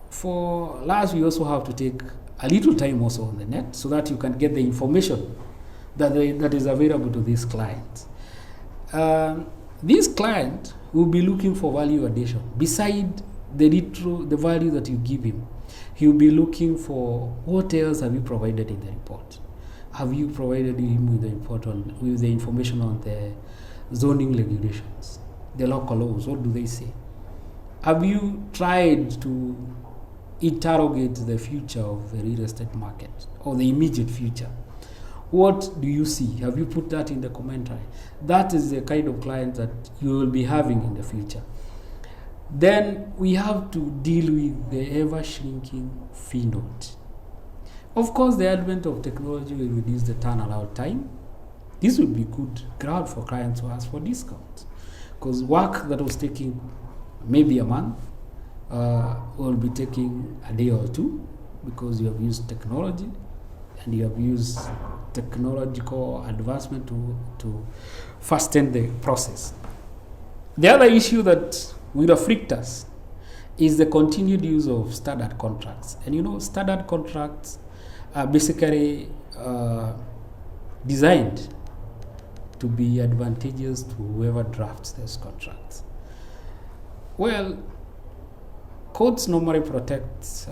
for last, we also have to take a little time also on the net so that you can get the information that is available to these clients. This client will be looking for value addition. Beside the value that you give him, he will be looking for what else have you provided in the report. Have you provided him with the information on the zoning regulations, the local laws? What do they say? Have you tried to interrogate the future of the real estate market or the immediate future? What do you see? Have you put that in the commentary? That is the kind of client that you will be having in the future. Then we have to deal with the ever-shrinking fee note. Of course, the advent of technology will reduce the turnaround time. This will be good ground for clients to ask for discounts, because work that was taking maybe a month will be taking a day or two, because you have used technology and you have used technological advancement to fasten the process. The other issue that will afflict us is the continued use of standard contracts. And standard contracts are basically designed to be advantageous to whoever drafts those contracts. Well, courts normally protect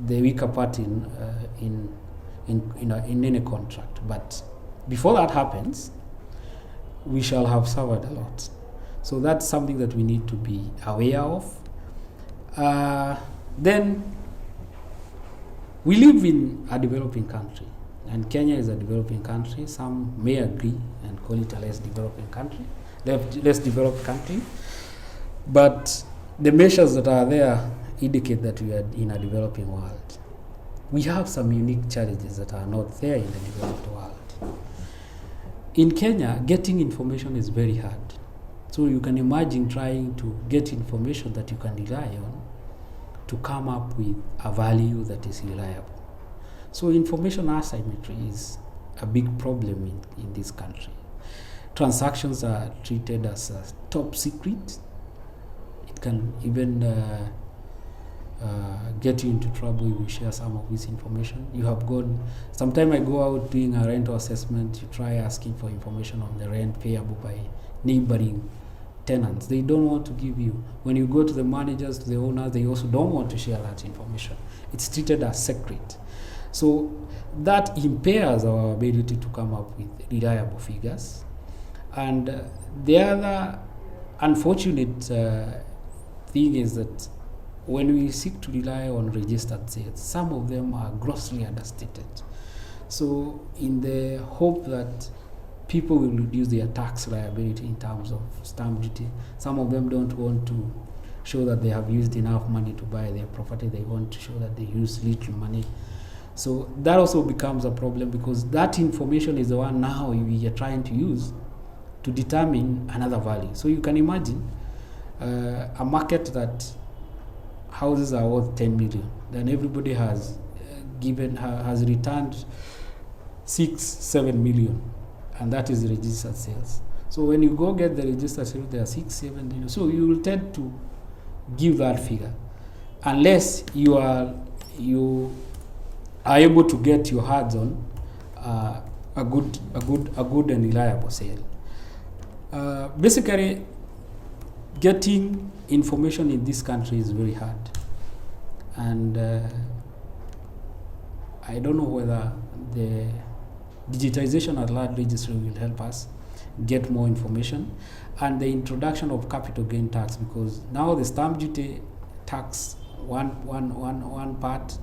the weaker party in any contract, but before that happens, we shall have suffered a lot. So that's something that we need to be aware of. Then we live in a developing country, and Kenya is a developing country. Some may agree and call it a less developing country, less developed country. But the measures that are there indicate that we are in a developing world. We have some unique challenges that are not there in the developed world. In Kenya, getting information is very hard. So you can imagine trying to get information that you can rely on to come up with a value that is reliable. So information asymmetry is a big problem in this country. Transactions are treated as top secret. It can even get you into trouble if you share some of this information. Sometime I go out doing a rental assessment, you try asking for information on the rent payable by neighboring tenants. They don't want to give you. When you go to the managers, to the owners, they also don't want to share that information. It's treated as secret. So that impairs our ability to come up with reliable figures. And the other unfortunate thing is that when we seek to rely on registered sales, some of them are grossly understated. So in the hope that people will reduce their tax liability in terms of stamp duty, some of them don't want to show that they have used enough money to buy their property. They want to show that they use little money. So that also becomes a problem, because that information is the one now we are trying to use to determine another value. So you can imagine a market that houses are worth 10 million, then everybody has returned 6-7 million, and that is registered sales. So when you go get the registered sales, there are 6-7 million. So you will tend to give that figure, unless you are able to get your hands on a good and reliable sale. Basically, getting information in this country is very hard, and I don't know whether the digitization at large registry will help us get more information, and the introduction of capital gain tax, because now the stamp duty tax one part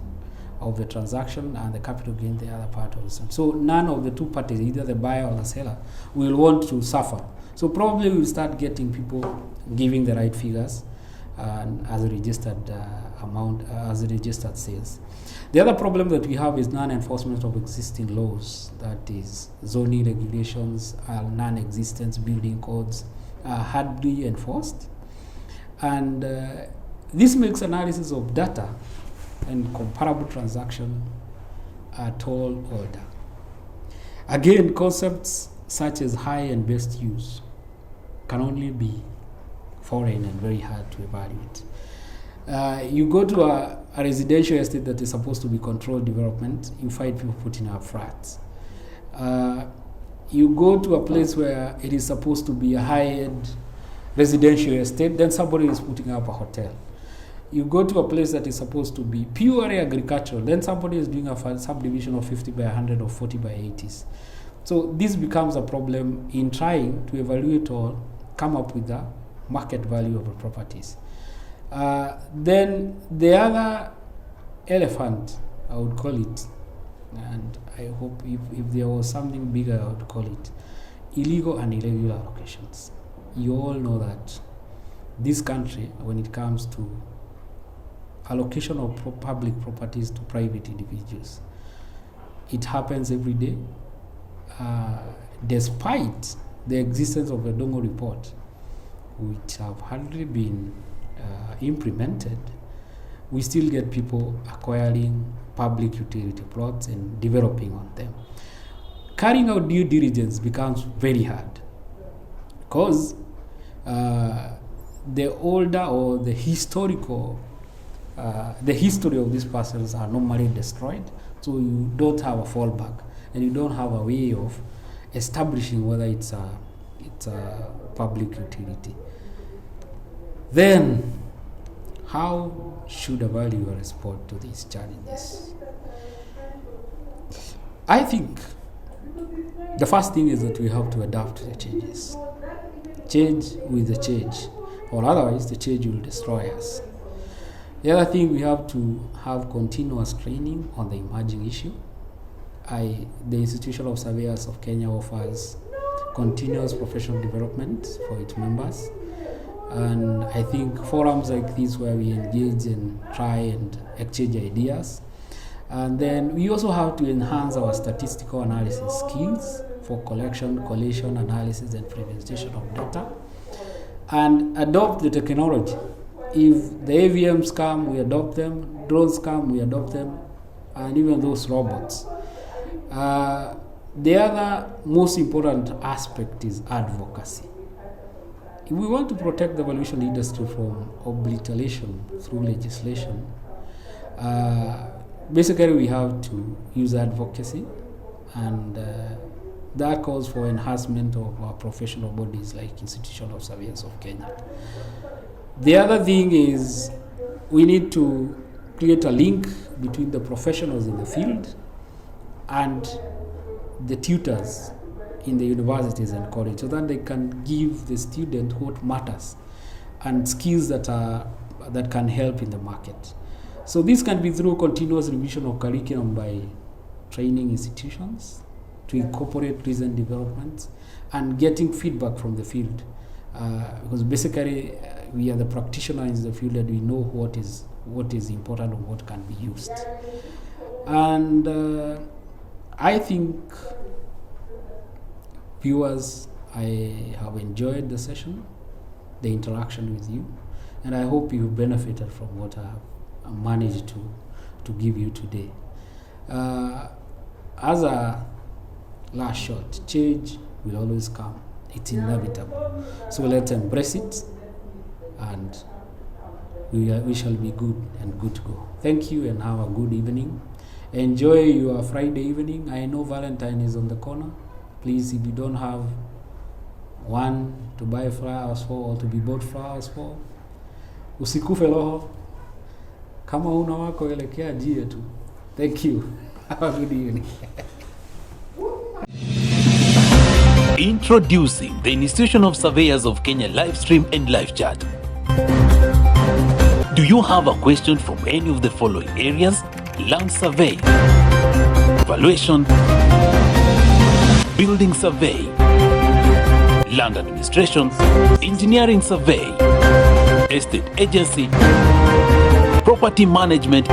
of the transaction and the capital gain the other part of the same. So none of the two parties, either the buyer or the seller, will want to suffer. So probably we'll start getting people giving the right figures as a registered amount, as a registered sales. The other problem that we have is non-enforcement of existing laws, that is zoning regulations are non-existent, building codes are hardly enforced, and this makes analysis of data and comparable transaction a tall order. Again, concepts such as high and best use can only be foreign and very hard to evaluate. You go to a residential estate that is supposed to be controlled development, you find people putting up flats. You go to a place where it is supposed to be a high-end residential estate, then somebody is putting up a hotel. You go to a place that is supposed to be purely agricultural, then somebody is doing a subdivision of 50 by 100 or 40 by 80s. So this becomes a problem in trying to evaluate or come up with the market value of the properties. Then the other elephant, I would call it, and I hope if there was something bigger, I would call it illegal and irregular allocations. You all know that this country, when it comes to allocation of public properties to private individuals, it happens every day. Despite the existence of the Dongo report, which have hardly been implemented, we still get people acquiring public utility plots and developing on them. Carrying out due diligence becomes very hard because the older or the historical, the history of these parcels are normally destroyed, so you don't have a fallback and you don't have a way of establishing whether it's a public utility. Then, how should a valuer respond to these challenges? I think the first thing is that we have to adapt to the changes. Change with the change, or otherwise the change will destroy us. The other thing, we have to have continuous training on the emerging issue. The Institution of Surveyors of Kenya offers continuous professional development for its members. And I think forums like this where we engage and try and exchange ideas. And then we also have to enhance our statistical analysis skills for collection, collation, analysis, and presentation of data. And adopt the technology. If the AVMs come, we adopt them. Drones come, we adopt them. And even those robots. The other most important aspect is advocacy. If we want to protect the valuation industry from obliteration through legislation, basically we have to use advocacy, and that calls for enhancement of our professional bodies like Institution of Surveyors of Kenya. The other thing is we need to create a link between the professionals in the field and the tutors in the universities and college, so that they can give the student what matters and skills that can help in the market. So this can be through continuous revision of curriculum by training institutions to incorporate recent developments and getting feedback from the field, because basically we are the practitioners in the field and we know what is important and what can be used. And I think, viewers, I have enjoyed the session, the interaction with you, and I hope you benefited from what I have managed to give you today. As a last shot, change will always come. It's inevitable. So let's embrace it, and we shall be good and good to go. Thank you and have a good evening. Enjoy your Friday evening. I know Valentine is on the corner. Please, if you don't have one to buy flowers for or to be bought flowers for, usikufe roho. Kama una wako elekea jie tu. Thank you. Have a good evening. Introducing the Institution of Surveyors of Kenya live stream and live chat. Do you have a question from any of the following areas? Land survey, valuation, building survey, land administration, engineering survey, estate agency, property management,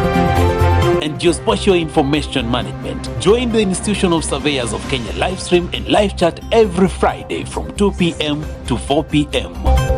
and Geospatial Information Management. Join the Institution of Surveyors of Kenya live stream and live chat every Friday from 2 p.m. to 4 p.m.